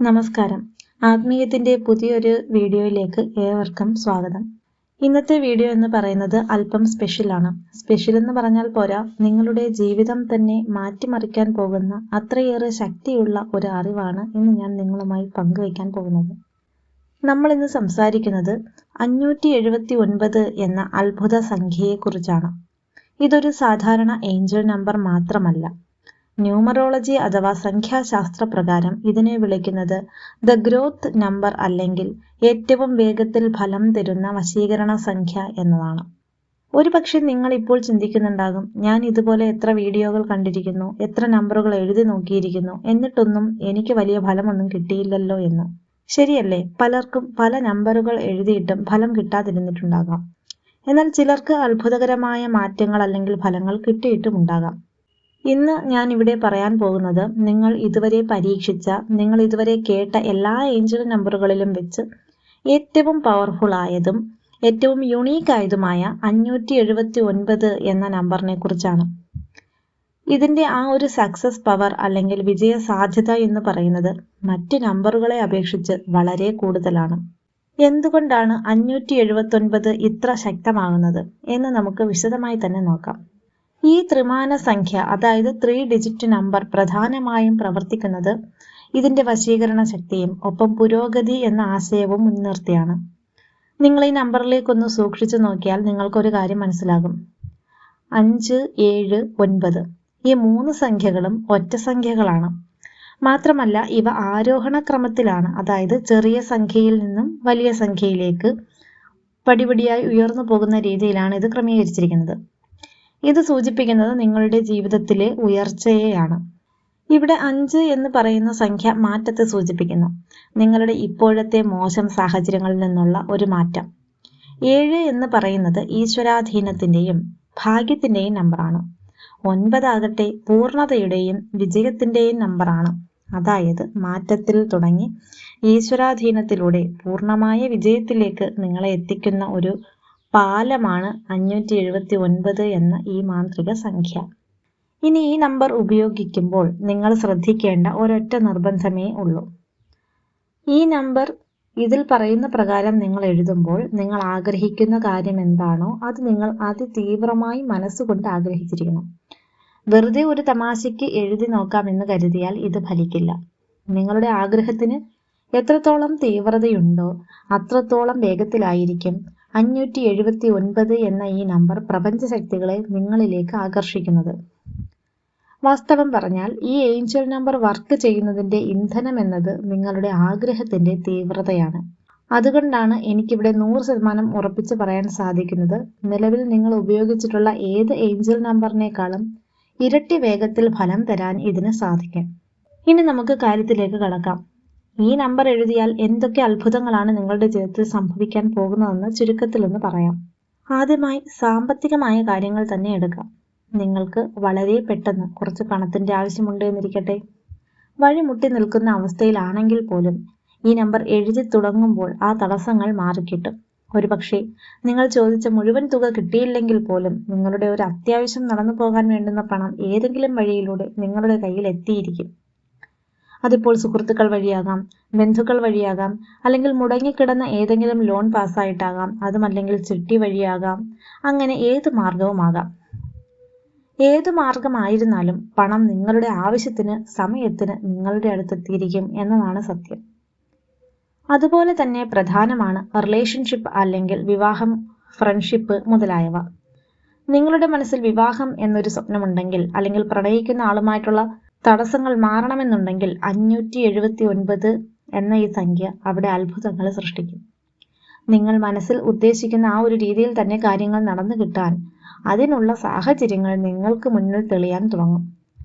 നമസ്കാരം. ആത്മീയത്തിന്റെ പുതിയൊരു വീഡിയോയിലേക്ക് ഏവർക്കും സ്വാഗതം. ഇന്നത്തെ വീഡിയോ എന്ന് പറയുന്നത് അല്പം സ്പെഷ്യലാണ്. സ്പെഷ്യൽ എന്ന് പറഞ്ഞാൽ പോരാ, നിങ്ങളുടെ ജീവിതം തന്നെ മാറ്റിമറിക്കാൻ പോകുന്ന അത്രയേറെ ശക്തിയുള്ള ഒരു അറിവാണ് ഇന്ന് ഞാൻ നിങ്ങളുമായി പങ്കുവയ്ക്കാൻ പോകുന്നത്. നമ്മൾ ഇന്ന് സംസാരിക്കുന്നത് 579 എന്ന അത്ഭുത സംഖ്യയെക്കുറിച്ചാണ്. ഇതൊരു സാധാരണ ഏഞ്ചൽ നമ്പർ മാത്രമല്ല. ന്യൂമറോളജി അഥവാ സംഖ്യാശാസ്ത്ര പ്രകാരം ഇതിനെ വിളിക്കുന്നത് ദ ഗ്രോത്ത് നമ്പർ അല്ലെങ്കിൽ ഏറ്റവും വേഗത്തിൽ ഫലം തരുന്ന വശീകരണ സംഖ്യ എന്നതാണ്. ഒരുപക്ഷെ നിങ്ങൾ ഇപ്പോൾ ചിന്തിക്കുന്നുണ്ടാകും, ഞാൻ ഇതുപോലെ എത്ര വീഡിയോകൾ കണ്ടിരിക്കുന്നു, എത്ര നമ്പറുകൾ എഴുതി നോക്കിയിരിക്കുന്നു, എന്നിട്ടൊന്നും എനിക്ക് വലിയ ഫലമൊന്നും കിട്ടിയില്ലല്ലോ എന്ന്. ശരിയല്ലേ? പലർക്കും പല നമ്പറുകൾ എഴുതിയിട്ടും ഫലം കിട്ടാതിരുന്നിട്ടുണ്ടാകാം. എന്നാൽ ചിലർക്ക് അത്ഭുതകരമായ മാറ്റങ്ങൾ അല്ലെങ്കിൽ ഫലങ്ങൾ കിട്ടിയിട്ടുമുണ്ടാകാം. ഇന്ന് ഞാൻ ഇവിടെ പറയാൻ പോകുന്നത് നിങ്ങൾ ഇതുവരെ പരീക്ഷിച്ച, നിങ്ങൾ ഇതുവരെ കേട്ട എല്ലാ ഏഞ്ചൽ നമ്പറുകളിലും വെച്ച് ഏറ്റവും പവർഫുൾ ആയതും ഏറ്റവും യുണീക്ക് ആയതുമായ 579 എന്ന നമ്പറിനെ കുറിച്ചാണ്. ഇതിന്റെ ആ ഒരു സക്സസ് പവർ അല്ലെങ്കിൽ വിജയ സാധ്യത എന്ന് പറയുന്നത് മറ്റ് നമ്പറുകളെ അപേക്ഷിച്ച് വളരെ കൂടുതലാണ്. എന്തുകൊണ്ടാണ് 579 ഇത്ര ശക്തമാകുന്നത് എന്ന് നമുക്ക് വിശദമായി തന്നെ നോക്കാം. ഈ ത്രിമാന സംഖ്യ, അതായത് 3 ഡിജിറ്റ് നമ്പർ പ്രധാനമായും പ്രവർത്തിക്കുന്നത് ഇതിന്റെ വശീകരണ ശക്തിയും ഒപ്പം പുരോഗതി എന്ന ആശയവും മുൻനിർത്തിയാണ്. നിങ്ങൾ ഈ നമ്പറിലേക്കൊന്ന് സൂക്ഷിച്ചു നോക്കിയാൽ നിങ്ങൾക്കൊരു കാര്യം മനസ്സിലാകും. 5, 7, 9 ഈ 3 സംഖ്യകളും ഒറ്റ സംഖ്യകളാണ്. മാത്രമല്ല ഇവ ആരോഹണ ക്രമത്തിലാണ്, അതായത് ചെറിയ സംഖ്യയിൽ നിന്നും വലിയ സംഖ്യയിലേക്ക് പടിപടിയായി ഉയർന്നു പോകുന്ന രീതിയിലാണ് ഇത് ക്രമീകരിച്ചിരിക്കുന്നത്. ഇത് സൂചിപ്പിക്കുന്നത് നിങ്ങളുടെ ജീവിതത്തിലെ ഉയർച്ചയെയാണ്. ഇവിടെ 5 എന്ന് പറയുന്ന സംഖ്യ മാറ്റത്തെ സൂചിപ്പിക്കുന്നു, നിങ്ങളുടെ ഇപ്പോഴത്തെ മോശം സാഹചര്യങ്ങളിൽ നിന്നുള്ള ഒരു മാറ്റം. 7 എന്ന് പറയുന്നത് ഈശ്വരാധീനത്തിന്റെയും ഭാഗ്യത്തിന്റെയും നമ്പറാണ്. 9 ആകട്ടെ പൂർണ്ണതയുടെയും വിജയത്തിന്റെയും നമ്പറാണ്. അതായത് മാറ്റത്തിൽ തുടങ്ങി ഈശ്വരാധീനത്തിലൂടെ പൂർണ്ണമായ വിജയത്തിലേക്ക് നിങ്ങളെ എത്തിക്കുന്ന ഒരു പാലമാണ് 579 എന്ന ഈ മാന്ത്രിക സംഖ്യ. ഇനി ഈ നമ്പർ ഉപയോഗിക്കുമ്പോൾ നിങ്ങൾ ശ്രദ്ധിക്കേണ്ട ഒരൊറ്റ നിർബന്ധമേ ഉള്ളൂ. ഈ നമ്പർ ഇതിൽ പറയുന്ന പ്രകാരം നിങ്ങൾ എഴുതുമ്പോൾ നിങ്ങൾ ആഗ്രഹിക്കുന്ന കാര്യം എന്താണോ അത് നിങ്ങൾ അതിതീവ്രമായി മനസ്സുകൊണ്ട് ആഗ്രഹിച്ചിരിക്കണം. വെറുതെ ഒരു തമാശയ്ക്ക് എഴുതി നോക്കാമെന്ന് കരുതിയാൽ ഇത് ഫലിക്കില്ല. നിങ്ങളുടെ ആഗ്രഹത്തിന് എത്രത്തോളം തീവ്രതയുണ്ടോ അത്രത്തോളം വേഗത്തിലായിരിക്കും 579 എന്ന ഈ നമ്പർ പ്രപഞ്ചശക്തികളെ നിങ്ങളിലേക്ക് ആകർഷിക്കുന്നത്. വാസ്തവം പറഞ്ഞാൽ ഈ ഏഞ്ചൽ നമ്പർ വർക്ക് ചെയ്യുന്നതിന്റെ ഇന്ധനം എന്നത് നിങ്ങളുടെ ആഗ്രഹത്തിന്റെ തീവ്രതയാണ്. അതുകൊണ്ടാണ് എനിക്കിവിടെ 100% ഉറപ്പിച്ച് പറയാൻ സാധിക്കുന്നത്, നിലവിൽ നിങ്ങൾ ഉപയോഗിച്ചിട്ടുള്ള ഏത് ഏഞ്ചൽ നമ്പറിനേക്കാളും ഇരട്ടി വേഗത്തിൽ ഫലം തരാൻ ഇതിന് സാധിക്കും. ഇനി നമുക്ക് കാര്യത്തിലേക്ക് കടക്കാം. ഈ നമ്പർ എഴുതിയാൽ എന്തൊക്കെ അത്ഭുതങ്ങളാണ് നിങ്ങളുടെ ജീവിതത്തിൽ സംഭവിക്കാൻ പോകുന്നതെന്ന് ചുരുക്കത്തിലൊന്ന് പറയാം. ആദ്യമായി സാമ്പത്തികമായ കാര്യങ്ങൾ തന്നെ എടുക്കാം. നിങ്ങൾക്ക് വളരെ പെട്ടെന്ന് കുറച്ച് പണത്തിന്റെ ആവശ്യമുണ്ട് എന്നിരിക്കട്ടെ. വഴിമുട്ടി നിൽക്കുന്ന അവസ്ഥയിലാണെങ്കിൽ പോലും ഈ നമ്പർ എഴുതി തുടങ്ങുമ്പോൾ ആ തടസ്സങ്ങൾ മാറിക്കിട്ടും. ഒരുപക്ഷെ നിങ്ങൾ ചോദിച്ച മുഴുവൻ തുക കിട്ടിയില്ലെങ്കിൽ പോലും നിങ്ങളുടെ ഒരു അത്യാവശ്യം നടന്നു പോകാൻ വേണ്ടുന്ന പണം ഏതെങ്കിലും വഴിയിലൂടെ നിങ്ങളുടെ കയ്യിൽ എത്തിയിരിക്കും. അതിപ്പോൾ സുഹൃത്തുക്കൾ വഴിയാകാം, ബന്ധുക്കൾ വഴിയാകാം, അല്ലെങ്കിൽ മുടങ്ങിക്കിടന്ന ഏതെങ്കിലും ലോൺ പാസ്സായിട്ടാകാം, അതുമല്ലെങ്കിൽ ചിട്ടി വഴിയാകാം. അങ്ങനെ ഏത് മാർഗവുമാകാം. ഏതു മാർഗമായിരുന്നാലും പണം നിങ്ങളുടെ ആവശ്യത്തിന് സമയത്തിന് നിങ്ങളുടെ അടുത്തെത്തിയിരിക്കും എന്നതാണ് സത്യം. അതുപോലെ തന്നെ പ്രധാനമാണ് റിലേഷൻഷിപ്പ് അല്ലെങ്കിൽ വിവാഹം, ഫ്രണ്ട്ഷിപ്പ് മുതലായവ. നിങ്ങളുടെ മനസ്സിൽ വിവാഹം എന്നൊരു സ്വപ്നമുണ്ടെങ്കിൽ അല്ലെങ്കിൽ പ്രണയിക്കുന്ന ആളുമായിട്ടുള്ള തടസ്സങ്ങൾ മാറണമെന്നുണ്ടെങ്കിൽ 579 എന്ന ഈ സംഖ്യ അവിടെ അത്ഭുതങ്ങൾ സൃഷ്ടിക്കും. നിങ്ങൾ മനസ്സിൽ ഉദ്ദേശിക്കുന്ന ആ ഒരു രീതിയിൽ തന്നെ കാര്യങ്ങൾ നടന്നു കിട്ടാൻ അതിനുള്ള സാഹചര്യങ്ങൾ നിങ്ങൾക്ക് മുന്നിൽ തെളിയാൻ തുടങ്ങും.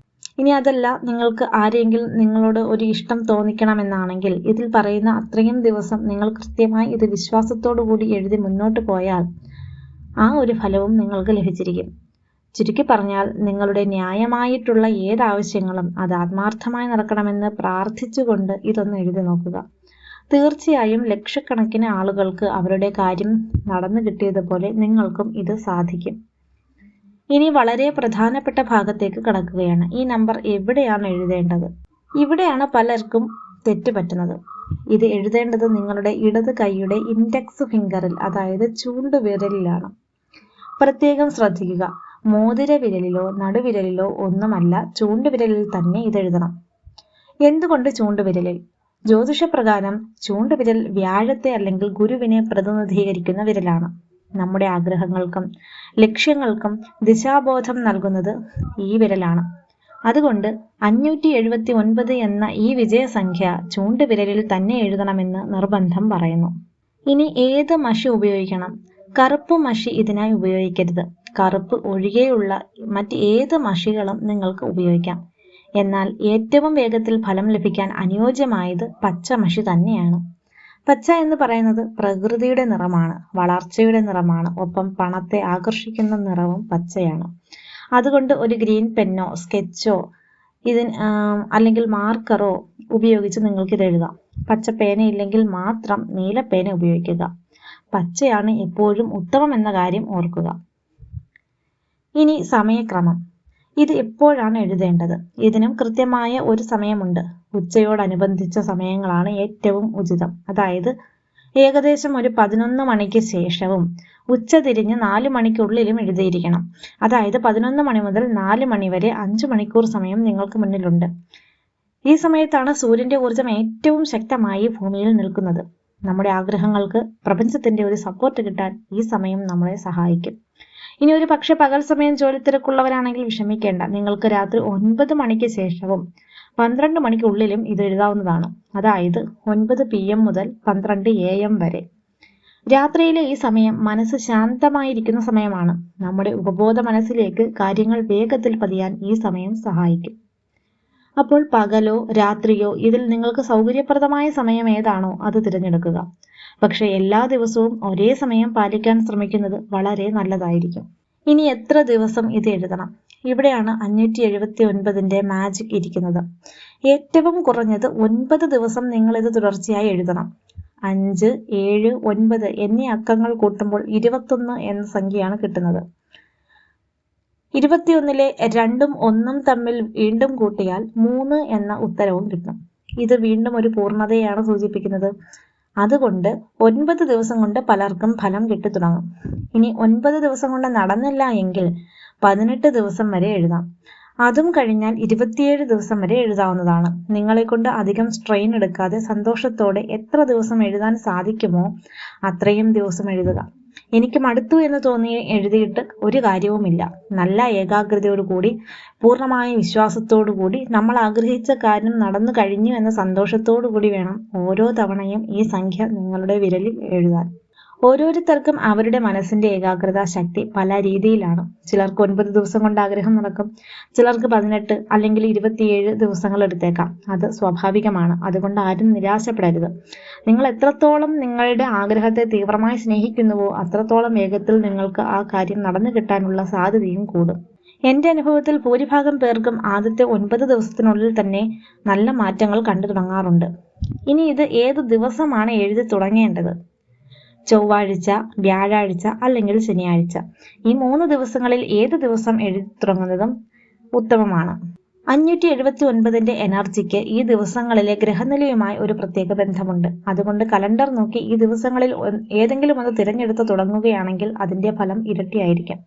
ഇനി അതല്ല, നിങ്ങൾക്ക് ആരെങ്കിലും നിങ്ങളോട് ഒരു ഇഷ്ടം തോന്നിക്കണമെന്നാണെങ്കിൽ ഇതിൽ പറയുന്ന അത്രയും ദിവസം നിങ്ങൾ കൃത്യമായി ഇത് വിശ്വാസത്തോടു കൂടി എഴുതി മുന്നോട്ട് പോയാൽ ആ ഒരു ഫലവും നിങ്ങൾക്ക് ലഭിച്ചിരിക്കും. ചുരുക്കി പറഞ്ഞാൽ നിങ്ങളുടെ ന്യായമായിട്ടുള്ള ഏതാവശ്യങ്ങളും അത് ആത്മാർത്ഥമായി നടക്കണമെന്ന് പ്രാർത്ഥിച്ചുകൊണ്ട് ഇതൊന്ന് എഴുതി നോക്കുക. തീർച്ചയായും ലക്ഷക്കണക്കിന് ആളുകൾക്ക് അവരുടെ കാര്യം നടന്നു കിട്ടിയതുപോലെ നിങ്ങൾക്കും ഇത് സാധിക്കും. ഇനി വളരെ പ്രധാനപ്പെട്ട ഭാഗത്തേക്ക് കടക്കുകയാണ്. ഈ നമ്പർ എവിടെയാണ് എഴുതേണ്ടത്? ഇവിടെയാണ് പലർക്കും തെറ്റ് പറ്റുന്നത്. ഇത് എഴുതേണ്ടത് നിങ്ങളുടെ ഇടത് കൈയുടെ ഇൻഡെക്സ് ഫിംഗറിൽ, അതായത് ചൂണ്ടുവിരലിലാണ്. പ്രത്യേകം ശ്രദ്ധിക്കുക, മോതിര വിരലിലോ നടുവിരലിലോ ഒന്നുമല്ല, ചൂണ്ടുവിരലിൽ തന്നെ ഇതെഴുതണം. എന്തുകൊണ്ട് ചൂണ്ടുവിരലിൽ? ജ്യോതിഷപ്രകാരം ചൂണ്ടുവിരൽ വ്യാഴത്തെ അല്ലെങ്കിൽ ഗുരുവിനെ പ്രതിനിധീകരിക്കുന്ന വിരലാണ്. നമ്മുടെ ആഗ്രഹങ്ങൾക്കും ലക്ഷ്യങ്ങൾക്കും ദിശാബോധം നൽകുന്നത് ഈ വിരലാണ്. അതുകൊണ്ട് 579 എന്ന ഈ വിജയസംഖ്യ ചൂണ്ടുവിരലിൽ തന്നെ എഴുതണമെന്ന് നിർബന്ധം പറയുന്നു. ഇനി ഏത് മഷി ഉപയോഗിക്കണം? കറുപ്പ് മഷി ഇതിനായി ഉപയോഗിക്കരുത്. കറുപ്പ് ഒഴികെയുള്ള മറ്റ് ഏത് മഷികളും നിങ്ങൾക്ക് ഉപയോഗിക്കാം. എന്നാൽ ഏറ്റവും വേഗത്തിൽ ഫലം ലഭിക്കാൻ അനുയോജ്യമായത് പച്ച മഷി തന്നെയാണ്. പച്ച എന്ന് പറയുന്നത് പ്രകൃതിയുടെ നിറമാണ്, വളർച്ചയുടെ നിറമാണ്. ഒപ്പം പണത്തെ ആകർഷിക്കുന്ന നിറവും പച്ചയാണ്. അതുകൊണ്ട് ഒരു ഗ്രീൻ പെന്നോ സ്കെച്ചോ അല്ലെങ്കിൽ മാർക്കറോ ഉപയോഗിച്ച് നിങ്ങൾക്കിത് എഴുതാം. പച്ച പേനയില്ലെങ്കിൽ മാത്രം നീല പേന ഉപയോഗിക്കുക. പച്ചയാണ് എപ്പോഴും ഉത്തമം എന്ന കാര്യം ഓർക്കുക. ഇനി സമയക്രമം. ഇത് എപ്പോഴാണ് എഴുതേണ്ടത്? ഇതിനും കൃത്യമായ ഒരു സമയമുണ്ട്. ഉച്ചയോടനുബന്ധിച്ച സമയങ്ങളാണ് ഏറ്റവും ഉചിതം. അതായത് ഏകദേശം ഒരു 11 മണിക്ക് ശേഷവും ഉച്ചതിരിഞ്ഞ് 4 മണിക്കുള്ളിലും എഴുതിയിരിക്കണം. അതായത് 11 മണി മുതൽ 4 മണി വരെ 5 മണിക്കൂർ സമയം നിങ്ങൾക്ക് മുന്നിലുണ്ട്. ഈ സമയത്താണ് സൂര്യന്റെ ഊർജം ഏറ്റവും ശക്തമായി ഭൂമിയിൽ നിൽക്കുന്നത്. നമ്മുടെ ആഗ്രഹങ്ങൾക്ക് പ്രപഞ്ചത്തിന്റെ ഒരു സപ്പോർട്ട് കിട്ടാൻ ഈ സമയം നമ്മളെ സഹായിക്കും. ഇനി ഒരു പക്ഷെ പകൽ സമയം ജോലി തിരക്കുള്ളവരാണെങ്കിൽ വിഷമിക്കേണ്ട. നിങ്ങൾക്ക് രാത്രി 9 മണിക്ക് ശേഷവും 12 മണിക്കുള്ളിലും ഇത് എഴുതാവുന്നതാണ്. അതായത് 9 PM മുതൽ 12 AM വരെ. രാത്രിയിലെ ഈ സമയം മനസ്സ് ശാന്തമായിരിക്കുന്ന സമയമാണ്. നമ്മുടെ ഉപബോധ മനസ്സിലേക്ക് കാര്യങ്ങൾ വേഗത്തിൽ പതിയാൻ ഈ സമയം സഹായിക്കും. അപ്പോൾ പകലോ രാത്രിയോ ഇതിൽ നിങ്ങൾക്ക് സൗകര്യപ്രദമായ സമയം ഏതാണോ അത് തിരഞ്ഞെടുക്കുക. പക്ഷെ എല്ലാ ദിവസവും ഒരേ സമയം പാലിക്കാൻ ശ്രമിക്കുന്നത് വളരെ നല്ലതായിരിക്കും. ഇനി എത്ര ദിവസം ഇത് എഴുതണം? ഇവിടെയാണ് 579ന്റെ മാജിക് ഇരിക്കുന്നത്. ഏറ്റവും കുറഞ്ഞത് 9 ദിവസം നിങ്ങൾ ഇത് തുടർച്ചയായി എഴുതണം. 5, 7, 9 എന്നീ അക്കങ്ങൾ കൂട്ടുമ്പോൾ 21 എന്ന സംഖ്യയാണ് കിട്ടുന്നത്. 21ലെ 2ഉം 1ഉം തമ്മിൽ വീണ്ടും കൂട്ടിയാൽ 3 എന്ന ഉത്തരവും കിട്ടും. ഇത് വീണ്ടും ഒരു പൂർണ്ണതയാണ് സൂചിപ്പിക്കുന്നത്. അതുകൊണ്ട് 9 ദിവസം കൊണ്ട് പലർക്കും ഫലം കിട്ടിത്തുടങ്ങും. ഇനി 9 ദിവസം കൊണ്ട് നടന്നില്ല എങ്കിൽ 18 ദിവസം വരെ എഴുതാം. അതും കഴിഞ്ഞാൽ 27 ദിവസം വരെ എഴുതാവുന്നതാണ്. നിങ്ങളെ കൊണ്ട് അധികം സ്ട്രെയിൻ എടുക്കാതെ സന്തോഷത്തോടെ എത്ര ദിവസം എഴുതാൻ സാധിക്കുമോ അത്രയും ദിവസം എഴുതുക. എനിക്ക് മടുത്തു എന്ന് തോന്നി എഴുതിയിട്ട് ഒരു കാര്യവുമില്ല. നല്ല ഏകാഗ്രതയോടുകൂടി പൂർണ്ണമായ വിശ്വാസത്തോടുകൂടി നമ്മൾ ആഗ്രഹിച്ച കാര്യം നടന്നു കഴിഞ്ഞു എന്ന സന്തോഷത്തോടുകൂടി വേണം ഓരോ തവണയും ഈ സംഖ്യ നിങ്ങളുടെ വിരലിൽ എഴുതാൻ. ഓരോരുത്തർക്കും അവരുടെ മനസ്സിന്റെ ഏകാഗ്രതാ ശക്തി പല രീതിയിലാണ്. ചിലർക്ക് 9 ദിവസം കൊണ്ട് ആഗ്രഹം നടക്കും, ചിലർക്ക് 18 അല്ലെങ്കിൽ 27 ദിവസങ്ങൾ എടുത്തേക്കാം. അത് സ്വാഭാവികമാണ്. അതുകൊണ്ട് ആരും നിരാശപ്പെടരുത്. നിങ്ങൾ എത്രത്തോളം നിങ്ങളുടെ ആഗ്രഹത്തെ തീവ്രമായി സ്നേഹിക്കുന്നുവോ അത്രത്തോളം വേഗത്തിൽ നിങ്ങൾക്ക് ആ കാര്യം നടന്നു കിട്ടാനുള്ള സാധ്യതയും കൂടും. എന്റെ അനുഭവത്തിൽ ഭൂരിഭാഗം പേർക്കും ആദ്യത്തെ 9 ദിവസത്തിനുള്ളിൽ തന്നെ നല്ല മാറ്റങ്ങൾ കണ്ടു തുടങ്ങാറുണ്ട്. ഇനി ഇത് ഏത് ദിവസമാണ് എഴുതി തുടങ്ങേണ്ടത്? ചൊവ്വാഴ്ച, വ്യാഴാഴ്ച അല്ലെങ്കിൽ ശനിയാഴ്ച. ഈ 3 ദിവസങ്ങളിൽ ഏത് ദിവസം എഴുതി തുടങ്ങുന്നതും ഉത്തമമാണ്. 579ന്റെ എനർജിക്ക് ഈ ദിവസങ്ങളിലെ ഗ്രഹനിലയുമായി ഒരു പ്രത്യേക ബന്ധമുണ്ട്. അതുകൊണ്ട് കലണ്ടർ നോക്കി ഈ ദിവസങ്ങളിൽ ഏതെങ്കിലും ഒന്ന് തിരഞ്ഞെടുത്ത് തുടങ്ങുകയാണെങ്കിൽ അതിന്റെ ഫലം ഇരട്ടിയായിരിക്കും.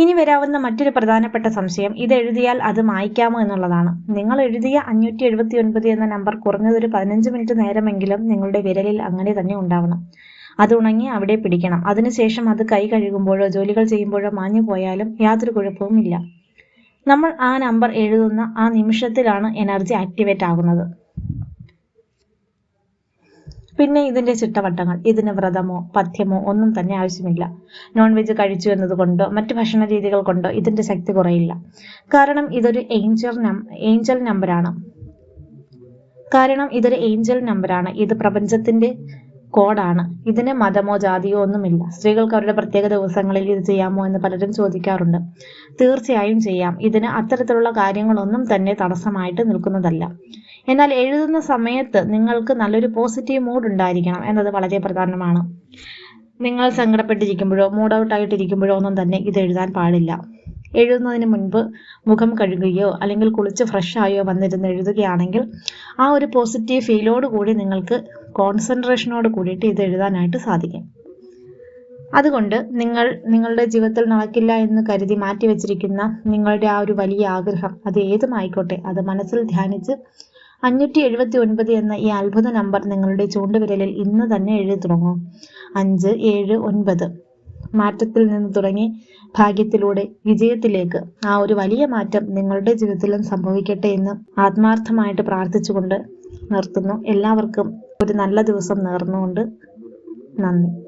ഇനി വരാവുന്ന മറ്റൊരു പ്രധാനപ്പെട്ട സംശയം ഇത് എഴുതിയാൽ അത് മായ്ക്കാമോ എന്നുള്ളതാണ്. നിങ്ങൾ എഴുതിയ 579 എന്ന നമ്പർ കുറഞ്ഞതൊരു 15 മിനിറ്റ് നേരമെങ്കിലും നിങ്ങളുടെ വിരലിൽ അങ്ങനെ തന്നെ ഉണ്ടാവണം. അത് ഉണങ്ങി അവിടെ പിടിക്കണം. അതിനുശേഷം അത് കൈ കഴുകുമ്പോഴോ ജോലികൾ ചെയ്യുമ്പോഴോ മാഞ്ഞു പോയാലും യാതൊരു കുഴപ്പവും ഇല്ല. നമ്മൾ ആ നമ്പർ എഴുതുന്ന ആ നിമിഷത്തിലാണ് എനർജി ആക്ടിവേറ്റ് ആകുന്നത്. പിന്നെ ഇതിന്റെ ചിട്ടവട്ടങ്ങൾ. ഇതിന് വ്രതമോ പഥ്യമോ ഒന്നും തന്നെ ആവശ്യമില്ല. നോൺ വെജ് കഴിച്ചു എന്നതുകൊണ്ടോ മറ്റു ഭക്ഷണ രീതികൾ കൊണ്ടോ ഇതിന്റെ ശക്തി കുറയില്ല. കാരണം ഇതൊരു ഏഞ്ചൽ നമ്പറാണ്. ഇത് പ്രപഞ്ചത്തിന്റെ കോഡാണ്. ഇതിന് മതമോ ജാതിയോ ഒന്നുമില്ല. സ്ത്രീകൾക്ക് അവരുടെ പ്രത്യേക ദിവസങ്ങളിൽ ഇത് ചെയ്യാമോ എന്ന് പലരും ചോദിക്കാറുണ്ട്. തീർച്ചയായും ചെയ്യാം. ഇതിന് അത്തരത്തിലുള്ള കാര്യങ്ങളൊന്നും തന്നെ തടസ്സമായിട്ട് നിൽക്കുന്നതല്ല. എന്നാൽ എഴുതുന്ന സമയത്ത് നിങ്ങൾക്ക് നല്ലൊരു പോസിറ്റീവ് മൂഡ് ഉണ്ടായിരിക്കണം എന്നത് വളരെ പ്രധാനമാണ്. നിങ്ങൾ സങ്കടപ്പെട്ടിരിക്കുമ്പോഴോ മൂഡ് ഔട്ട് ആയിട്ടിരിക്കുമ്പോഴോ ഒന്നും തന്നെ ഇത് എഴുതാൻ പാടില്ല. എഴുതുന്നതിന് മുൻപ് മുഖം കഴുകുകയോ അല്ലെങ്കിൽ കുളിച്ച് ഫ്രഷ് ആയോ വന്നിരുന്ന് എഴുതുകയാണെങ്കിൽ ആ ഒരു പോസിറ്റീവ് ഫീലോട് കൂടി നിങ്ങൾക്ക് കോൺസെൻട്രേഷനോട് കൂടിയിട്ട് ഇത് എഴുതാനായിട്ട് സാധിക്കും. അതുകൊണ്ട് നിങ്ങളുടെ ജീവിതത്തിൽ നടക്കില്ല എന്ന് കരുതി മാറ്റിവെച്ചിരിക്കുന്ന നിങ്ങളുടെ ആ ഒരു വലിയ ആഗ്രഹം, അത് ഏതുമായിക്കോട്ടെ, അത് മനസ്സിൽ ധ്യാനിച്ച് 579 എന്ന ഈ അത്ഭുത നമ്പർ നിങ്ങളുടെ ചൂണ്ടുവിരലിൽ ഇന്ന് തന്നെ എഴുതി തുടങ്ങൂ. 5, 7, 9. മാറ്റത്തിൽ നിന്ന് തുടങ്ങി ഭാഗ്യത്തിലൂടെ വിജയത്തിലേക്ക് ആ ഒരു വലിയ മാറ്റം നിങ്ങളുടെ ജീവിതത്തിലും സംഭവിക്കട്ടെ എന്ന് ആത്മാർത്ഥമായിട്ട് പ്രാർത്ഥിച്ചുകൊണ്ട് നിർത്തുന്നു. എല്ലാവർക്കും ഒരു നല്ല ദിവസം നേർന്നുകൊണ്ട് നന്ദി.